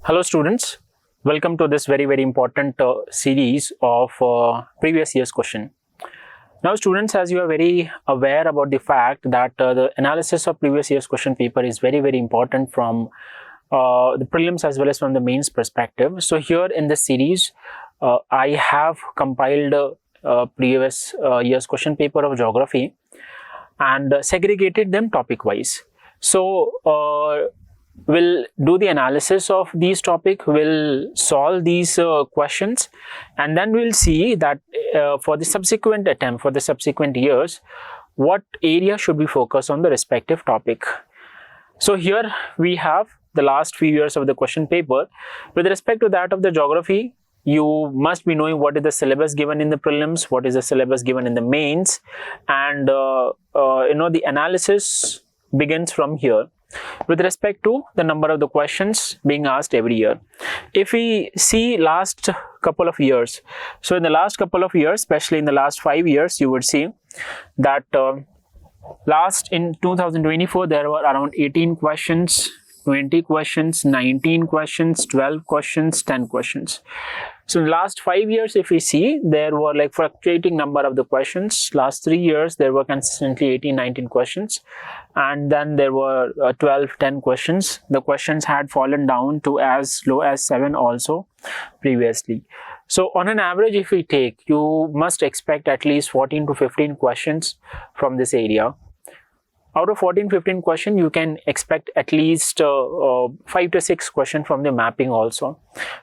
Hello students, welcome to this very important series of previous year's question. Now students, as you are very aware about the fact that the analysis of previous year's question paper is very important from the prelims as well as from the mains perspective. So here in this series, I have compiled previous year's question paper of geography and segregated them topic wise. So we'll do the analysis of these topics, we'll solve these questions, and then we'll see that for the subsequent attempt, for the subsequent years, what area should we focus on the respective topic. So here we have the last few years of the question paper. With respect to that of the geography, you must be knowing what is the syllabus given in the prelims, what is the syllabus given in the mains, and the analysis begins from here with respect to the number of the questions being asked every year. If we see last couple of years, so in the last couple of years, especially in the last 5 years, you would see that last in 2024 there were around 18 questions, 20 questions, 19 questions, 12 questions, 10 questions. So in the last 5 years, if we see, there were like fluctuating number of the questions. Last 3 years, there were consistently 18, 19 questions. And then there were 12, 10 questions. The questions had fallen down to as low as 7 also previously. So on an average, if we take, you must expect at least 14 to 15 questions from this area. Out of 14-15 questions, you can expect at least 5 to 6 questions from the mapping also.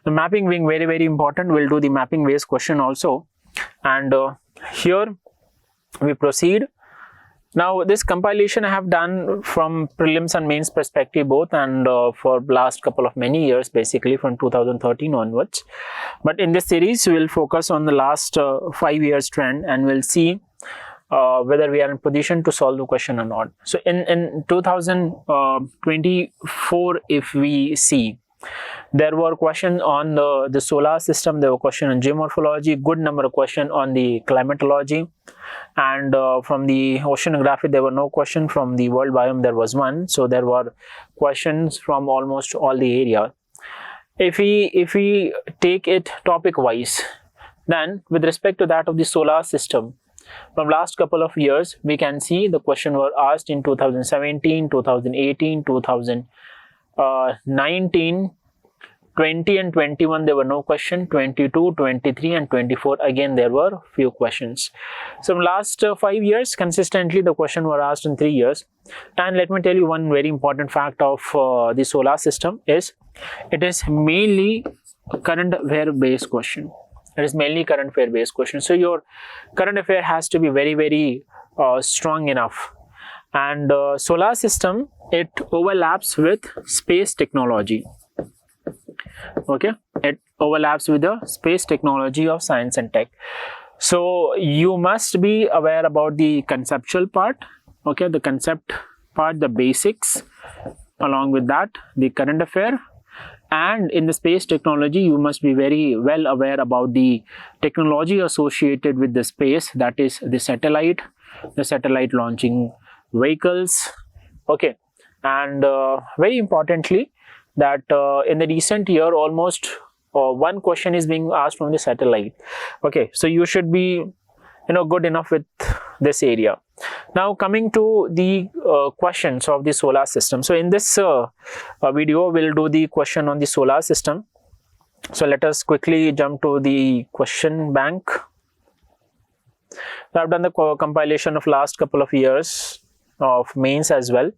The mapping being very important, we'll do the mapping based question also. And here we proceed. Now this compilation I have done from prelims and mains perspective both, and for last couple of many years, basically from 2013 onwards. But in this series, we will focus on the last 5 years trend, and we'll see whether we are in position to solve the question or not. So in 2024, if we see, there were questions on the solar system, there were questions on geomorphology, good number of questions on the climatology, and from the oceanography there were no question. From the world biome there was one. So there were questions from almost all the area. If we take it topic wise, then with respect to that of the solar system, from last couple of years, we can see the question were asked in 2017, 2018, 2019, 20 and 21 there were no question, 22, 23 and 24 again there were few questions. So last 5 years consistently the question were asked in 3 years. And let me tell you one very important fact of the solar system is it is mainly current affair based question. It is mainly current affair based question. So your current affair has to be very strong enough. And solar system, it overlaps with space technology. Okay, it overlaps with the space technology of science and tech. So you must be aware about the conceptual part. Okay, the concept part, the basics. Along with that, the current affair. And in the space technology, you must be very well aware about the technology associated with the space, that is the satellite launching vehicles. Okay, and very importantly, that in the recent year, almost one question is being asked from the satellite. Okay, so you should be good enough with this area. Now coming to the questions of the solar system. So in this video, we'll do the question on the solar system. So let us quickly jump to the question bank. So I've done the compilation of last couple of years of mains as well.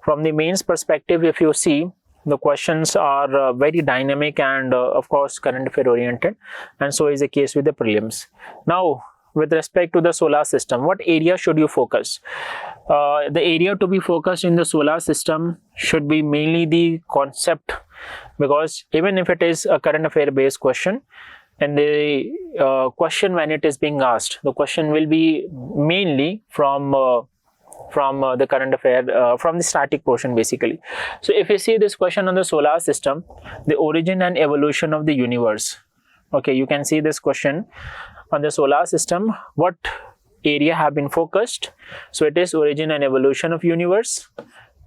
From the mains perspective, if you see, the questions are very dynamic and of course current affair oriented, and so is the case with the prelims. Now with respect to the solar system, what area should you focus? The area to be focused in the solar system should be mainly the concept, because even if it is a current affair based question, and the question when it is being asked, the question will be mainly from the current affair, from the static portion basically. So if you see this question on the solar system, the origin and evolution of the universe. Okay, you can see this question on the solar system, what area have been focused. So it is origin and evolution of universe.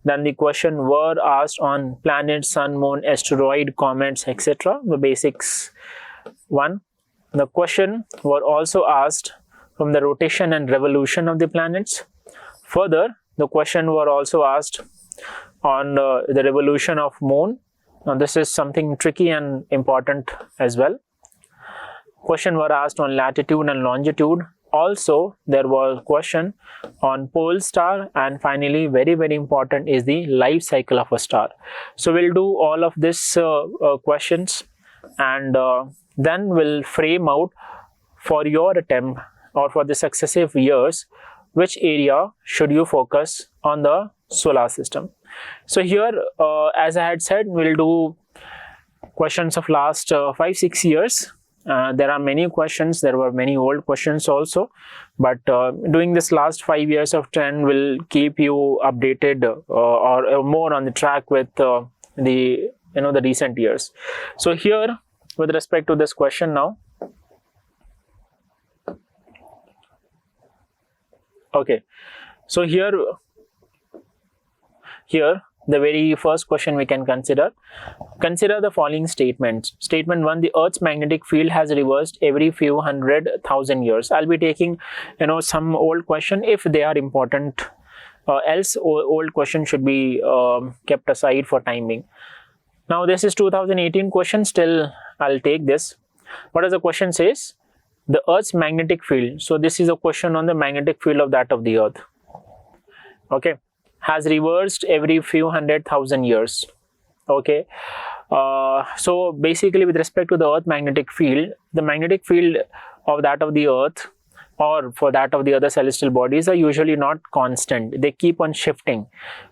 Then the question were asked on planet, sun, moon, asteroid, comets, etc. The basics one. The question were also asked from the rotation and revolution of the planets. Further, the question were also asked on the revolution of moon. Now this is something tricky and important as well. Question were asked on latitude and longitude. Also, there was a question on pole star, and finally, very, very important is the life cycle of a star. So we'll do all of these questions, and then we'll frame out for your attempt or for the successive years, which area should you focus on the solar system. So here, as I had said, we'll do questions of last 5-6 years. There are many questions, there were many old questions also, but doing this last 5 years of trend will keep you updated or more on the track with the recent years. So here, with respect to this question now, okay, so here the very first question we can consider the following statements. Statement 1, the Earth's magnetic field has reversed every few 100,000 years. I'll be taking some old question if they are important, else old question should be kept aside for timing. Now this is 2018 question, still I'll take this. What does the question says? The Earth's magnetic field. So this is a question on the magnetic field of that of the Earth. Okay, has reversed every few 100,000 years. Okay, so basically with respect to the Earth magnetic field, the magnetic field of that of the Earth or for that of the other celestial bodies are usually not constant. They keep on shifting.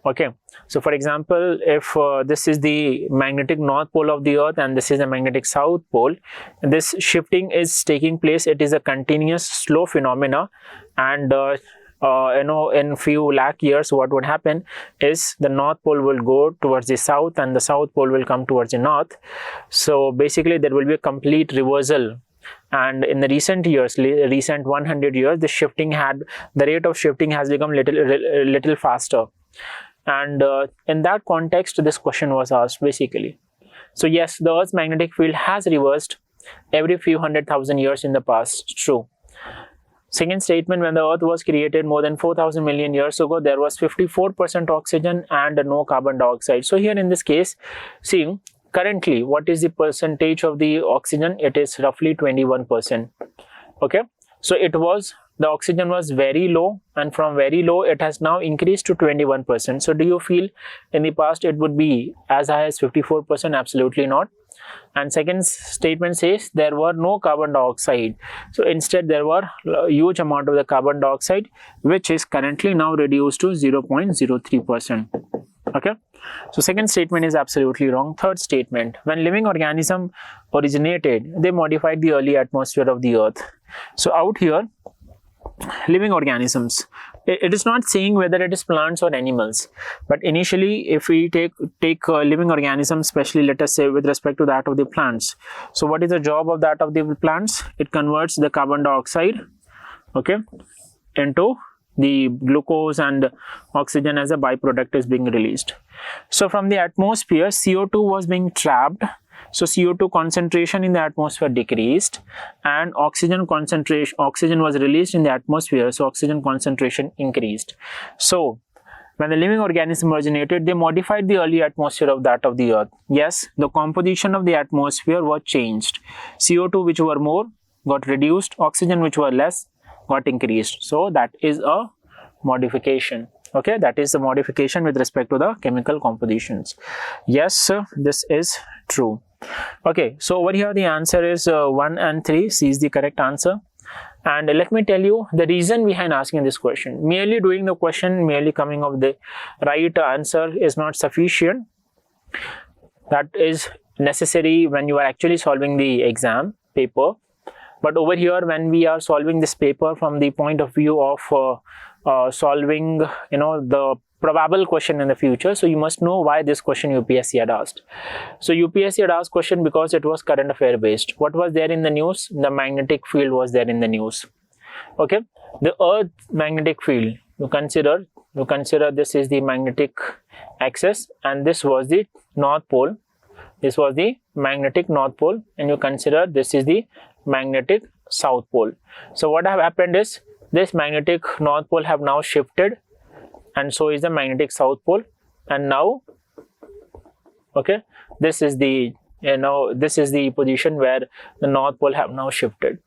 Okay, so for example, if this is the magnetic north pole of the Earth and this is the magnetic south pole, this shifting is taking place. It is a continuous slow phenomena, and in few lakh years what would happen is the north pole will go towards the south and the south pole will come towards the north. So basically there will be a complete reversal, and in the recent years, recent 100 years, the rate of shifting has become little faster, and in that context this question was asked basically. So yes, the Earth's magnetic field has reversed every few 100,000 years in the past. True. Second statement, when the Earth was created more than 4,000 million years ago, there was 54% oxygen and no carbon dioxide. So here in this case, see, currently what is the percentage of the oxygen? It is roughly 21%. Okay, so the oxygen was very low, and from very low it has now increased to 21%. So do you feel in the past it would be as high as 54%? Absolutely not. And second statement says there were no carbon dioxide. So instead there were a huge amount of the carbon dioxide, which is currently now reduced to 0.03%. Okay, so second statement is absolutely wrong. Third statement, when living organism originated, they modified the early atmosphere of the Earth. So out here, living organisms, it is not saying whether it is plants or animals, but initially if we take living organisms, especially let us say with respect to that of the plants. So what is the job of that of the plants? It converts the carbon dioxide, okay, into the glucose, and oxygen as a byproduct is being released. So from the atmosphere, CO2 was being trapped. So CO2 concentration in the atmosphere decreased, and oxygen was released in the atmosphere, so oxygen concentration increased. So when the living organism originated, they modified the early atmosphere of that of the Earth. Yes, the composition of the atmosphere was changed. CO2 which were more got reduced, oxygen which were less got increased. So that is a modification. Okay, that is the modification with respect to the chemical compositions. Yes, sir, this is true. Okay, so over here the answer is 1 and 3. C is the correct answer. And let me tell you the reason behind asking this question. Merely doing the question, merely coming up with the right answer is not sufficient. That is necessary when you are actually solving the exam paper. But over here, when we are solving this paper from the point of view of solving the probable question in the future, so you must know why this question UPSC had asked. So UPSC had asked question because it was current affair based. What was there in the news? The magnetic field was there in the news. Okay, the Earth magnetic field you consider this is the magnetic axis, and this was the north pole. This was the magnetic north pole, and you consider this is the magnetic south pole. So what have happened is this magnetic north pole have now shifted, and so is the magnetic south pole. And now, okay, this is the this is the position where the north pole have now shifted,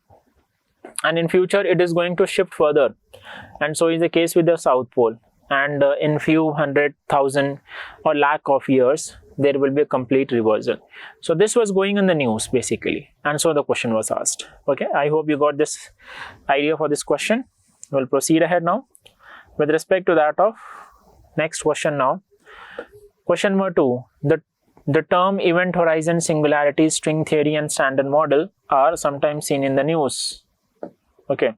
and in future it is going to shift further, and so is the case with the south pole. And in few 100,000 or lakh of years, there will be a complete reversal. So this was going in the news basically, and so the question was asked. Okay, I hope you got this idea for this question. We'll proceed ahead now with respect to that of next question. Now question number 2, the term event horizon, singularity, string theory and standard model are sometimes seen in the news. Okay,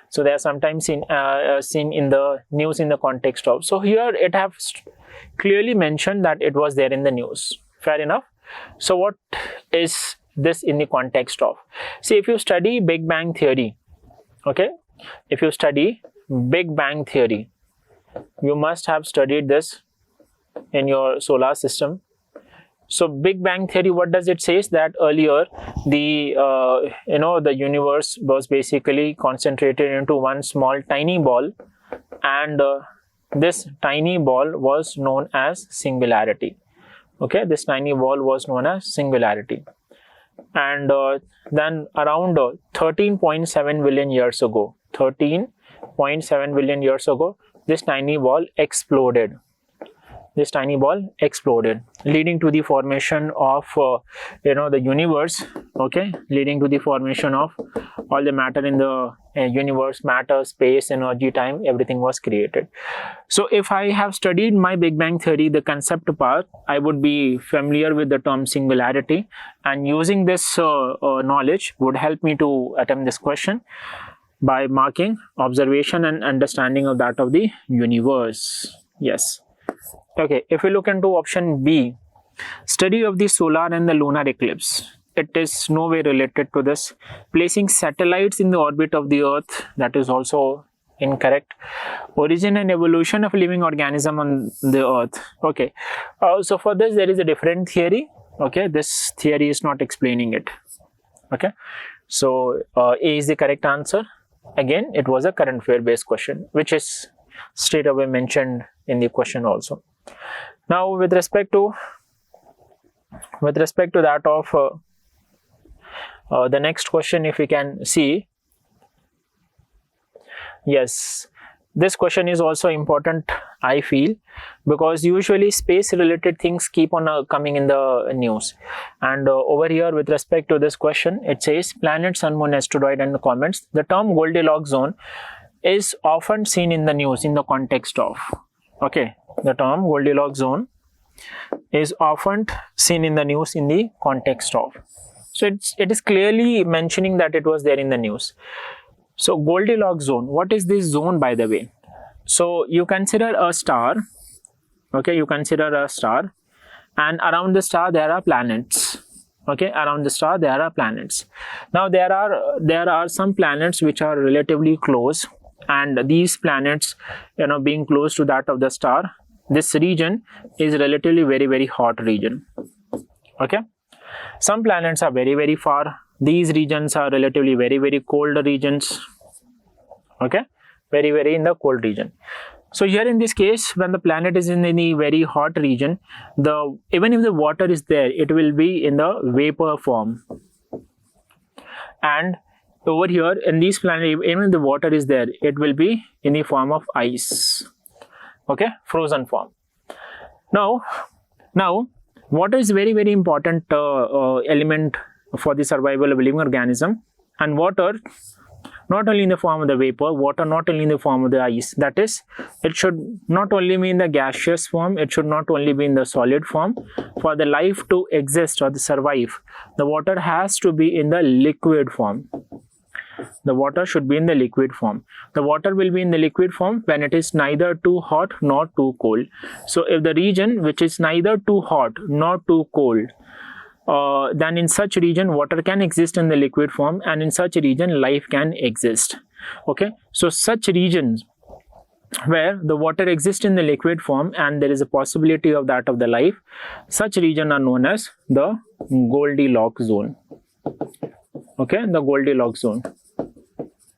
so they are sometimes seen in the news in the context of. So here it have clearly mentioned that it was there in the news. Fair enough. So what is this in the context of? See, if you study Big Bang theory, okay, if you study Big Bang theory, you must have studied this in your solar system. So Big Bang theory, what does it say? Is that earlier the the universe was basically concentrated into one small tiny ball, and this tiny ball was known as singularity. Okay, this tiny ball was known as singularity. And then around 13.7 billion years ago, 13.7 billion years ago, this tiny ball exploded. This tiny ball exploded, leading to the formation of the universe. Okay, leading to the formation of all the matter in the universe, matter, space, energy, time, everything was created. So if I have studied my Big Bang theory, the concept part, I would be familiar with the term singularity, and using this knowledge would help me to attempt this question by marking observation and understanding of that of the universe. Yes. Okay, if we look into option B, study of the solar and the lunar eclipse, it is no way related to this. Placing satellites in the orbit of the earth, that is also incorrect. Origin and evolution of living organism on the earth. Okay, so for this there is a different theory. Okay, this theory is not explaining it. Okay, so A is the correct answer. Again, it was a current affair based question, which is straight away mentioned in the question also. Now with respect to that of the next question, if we can see, yes, this question is also important, I feel, because usually space related things keep on coming in the news. And over here with respect to this question, it says planet, sun, moon, asteroid and comets. The term Goldilocks zone is often seen in the news in the context of. Okay, the term Goldilocks zone is often seen in the news in the context of. So it is clearly mentioning that it was there in the news. So Goldilocks zone, what is this zone, by the way? So you consider a star. Okay, you consider a star, and around the star there are planets. Okay, around the star there are planets. Now there are some planets which are relatively close, and these planets, being close to that of the star, this region is relatively very hot region. Okay, some planets are very far. These regions are relatively very cold regions. Okay, very in the cold region. So here in this case, when the planet is in any very hot region, even if the water is there, it will be in the vapor form. And over here in these planets, even if the water is there, it will be in the form of ice. Okay, frozen form. Now water is very important element for the survival of a living organism, and water not only in the form of the vapor, water not only in the form of the ice, that is, it should not only be in the gaseous form, it should not only be in the solid form. For the life to exist or to survive, the water has to be in the liquid form. The water should be in the liquid form. The water will be in the liquid form when it is neither too hot nor too cold. So if the region which is neither too hot nor too cold, then in such region water can exist in the liquid form, and in such region life can exist. Okay, so such regions where the water exists in the liquid form and there is a possibility of that of the life. Such region are known as the Goldilocks zone. Okay, the Goldilocks zone.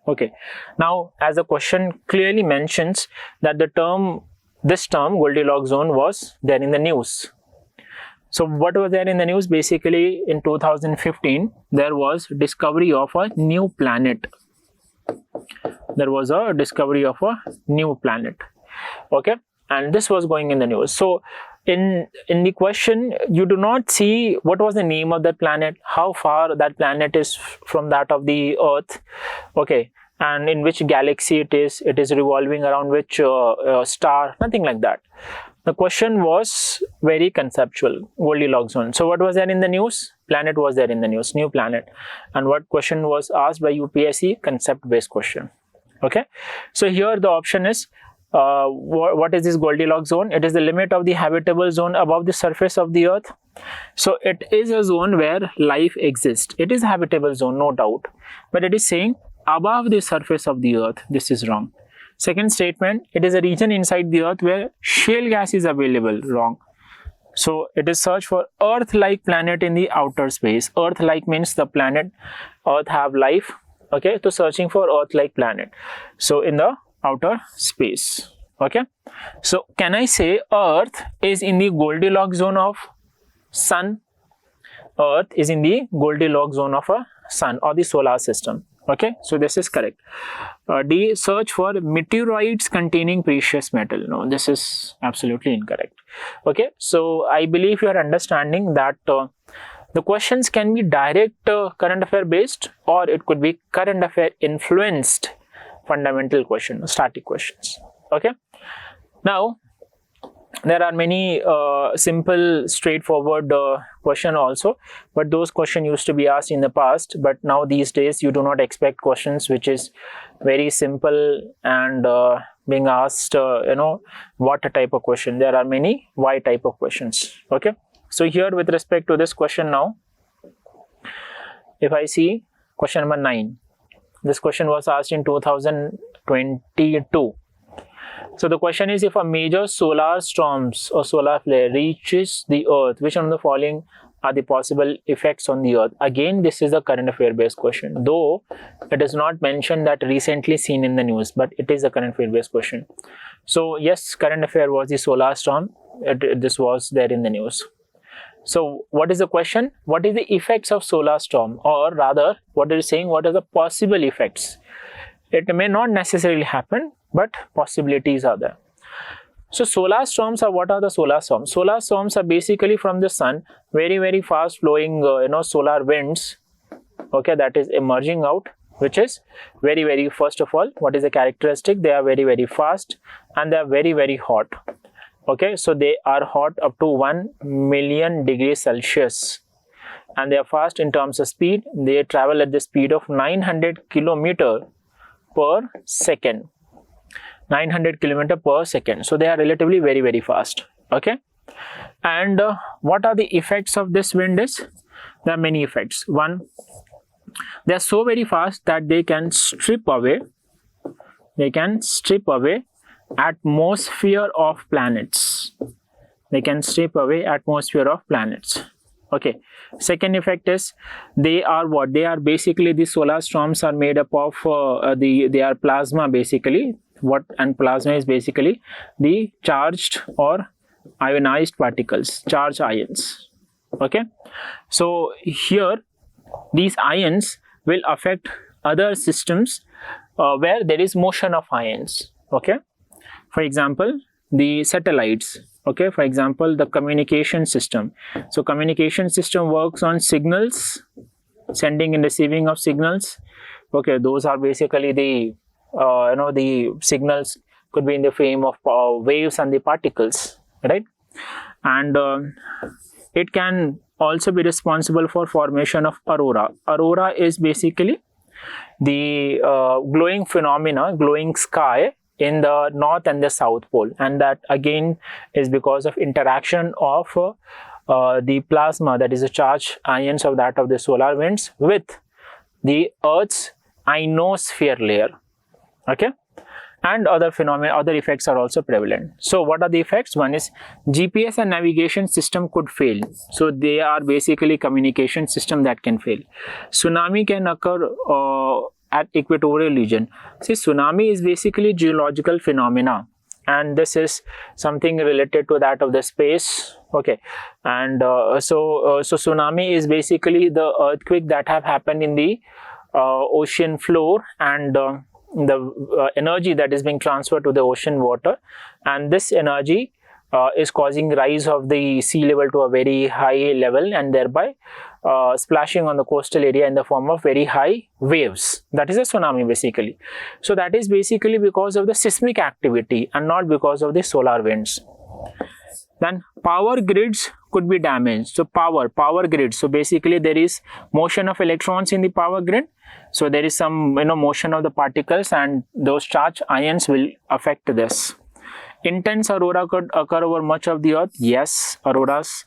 Okay, now as the question clearly mentions that this term Goldilocks zone was there in the news. So what was there in the news? Basically in 2015 there was discovery of a new planet. There was a discovery of a new planet. Okay, and this was going in the news. So in the question you do not see what was the name of that planet, how far that planet is from that of the Earth, okay, and in which galaxy it is revolving around which star, nothing like that. The question was very conceptual, Goldilocks zone. So what was there in the news? Planet was there in the news, new planet. And what question was asked by UPSC? Concept based question. Okay, so here the option is what is this Goldilocks zone? It is the limit of the habitable zone above the surface of the Earth. So it is a zone where life exists. It is a habitable zone, no doubt, but it is saying above the surface of the Earth. This is wrong. Second statement, it is a region inside the Earth where shale gas is available. Wrong. So it is search for Earth-like planet in the outer space. Earth-like means the planet Earth have life. Okay, so searching for Earth-like planet. So in the outer space. Okay, so can I say Earth is in the Goldilocks zone of Sun? Earth is in the Goldilocks zone of a Sun or the solar system. Okay, so this is correct. D, search for meteorites containing precious metal. No, this is absolutely incorrect. Okay, so I believe you are understanding that the questions can be direct current affair based, or it could be current affair influenced fundamental question, static questions. Okay, now there are many simple straightforward question also, but those questions used to be asked in the past, but now these days you do not expect questions which is very simple and being asked what type of question. There are many why type of questions. Okay, so here with respect to this question, now if I see question number 9, this question was asked in 2022. So the question is, if a major solar storms or solar flare reaches the Earth, which one of the following are the possible effects on the Earth? Again, this is a current affair based question, though it is not mentioned that recently seen in the news, but it is a current affair based question. So yes, current affair was the solar storm. This was there in the news. So what is the question? What is the effects of solar storm, or rather what it is saying, what are the possible effects? It may not necessarily happen, but possibilities are there. So solar storms are, what are the solar storms? Solar storms are basically from the sun, very, very fast flowing solar winds, okay, that is emerging out, which is very, very, first of all, what is the characteristic? They are very, very fast and they are very, very hot. Okay, so they are hot up to 1 million degrees Celsius and they are fast in terms of speed. They travel at the speed of 900 kilometer per second. 900 kilometer per second. So they are relatively very, very fast. Okay, and what are the effects of this wind is? There are many effects. One, they are so very fast that they can strip away atmosphere of planets. They can strip away atmosphere of planets. Okay, second effect is, they are what? They are basically, the solar storms are made up of they are plasma basically. What? And plasma is basically the charged or ionized particles, charged ions. Okay, so here these ions will affect other systems where there is motion of ions. Okay, for example, the satellites. Okay, for example, the communication system. So communication system works on signals, sending and receiving of signals. Okay, those are basically the the signals could be in the form of waves and the particles, right? And it can also be responsible for formation of aurora. Aurora is basically the glowing phenomena, glowing sky in the north and the south pole, and that again is because of interaction of the plasma, that is the charged ions of that of the solar winds, with the Earth's ionosphere layer. Okay, and other phenomena, other effects are also prevalent. So what are the effects? One is GPS and navigation system could fail. So they are basically communication system that can fail. Tsunami can occur at equatorial region. See, tsunami is basically geological phenomena, and this is something related to that of the space. Okay, and so tsunami is basically the earthquake that have happened in the ocean floor, and the energy that is being transferred to the ocean water, and this energy is causing rise of the sea level to a very high level, and thereby splashing on the coastal area in the form of very high waves. That is a tsunami basically. So that is basically because of the seismic activity and not because of the solar winds. Then power grids could be damaged. So power grids. So basically there is motion of electrons in the power grid. So there is some motion of the particles, and those charged ions will affect this. Intense aurora could occur over much of the earth. Yes, auroras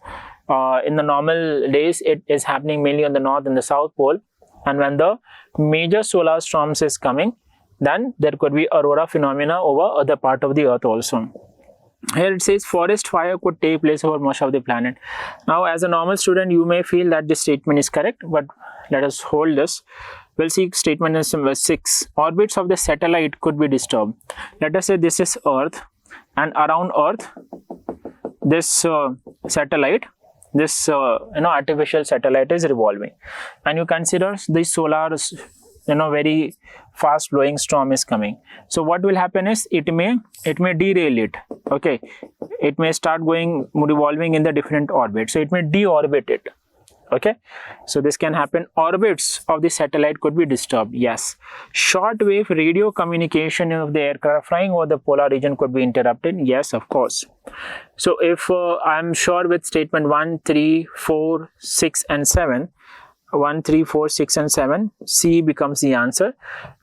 in the normal days it is happening mainly on the north and the south pole, and when the major solar storms is coming, then there could be aurora phenomena over other part of the earth also. Here it says forest fire could take place over much of the planet. Now as a normal student you may feel that this statement is correct, but let us hold this. We'll see statement number 6. Orbits of the satellite could be disturbed. Let us say this is Earth, and around Earth this satellite, this artificial satellite is revolving, and you consider the solar very fast blowing storm is coming. So what will happen is it may derail it. Okay, it may start going revolving in the different orbits, so it may deorbit it. Okay, so this can happen. Orbits of the satellite could be disturbed. Yes. Shortwave radio communication of the aircraft flying over the polar region could be interrupted. Yes, of course. So if I'm sure with statement 1, 3, 4, 6 and 7, 1, 3, 4, 6 and 7, C becomes the answer.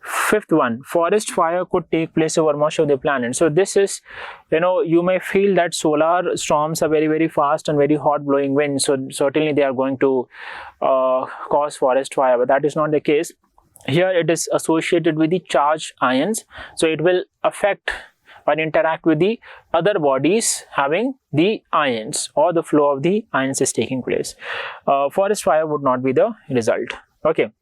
Fifth one, forest fire could take place over much of the planet. So this is, you may feel that solar storms are very, very fast and very hot blowing winds. So certainly they are going to cause forest fire, but that is not the case. Here it is associated with the charged ions. So it will affect or interact with the other bodies having the ions, or the flow of the ions is taking place. Forest fire would not be the result. Okay.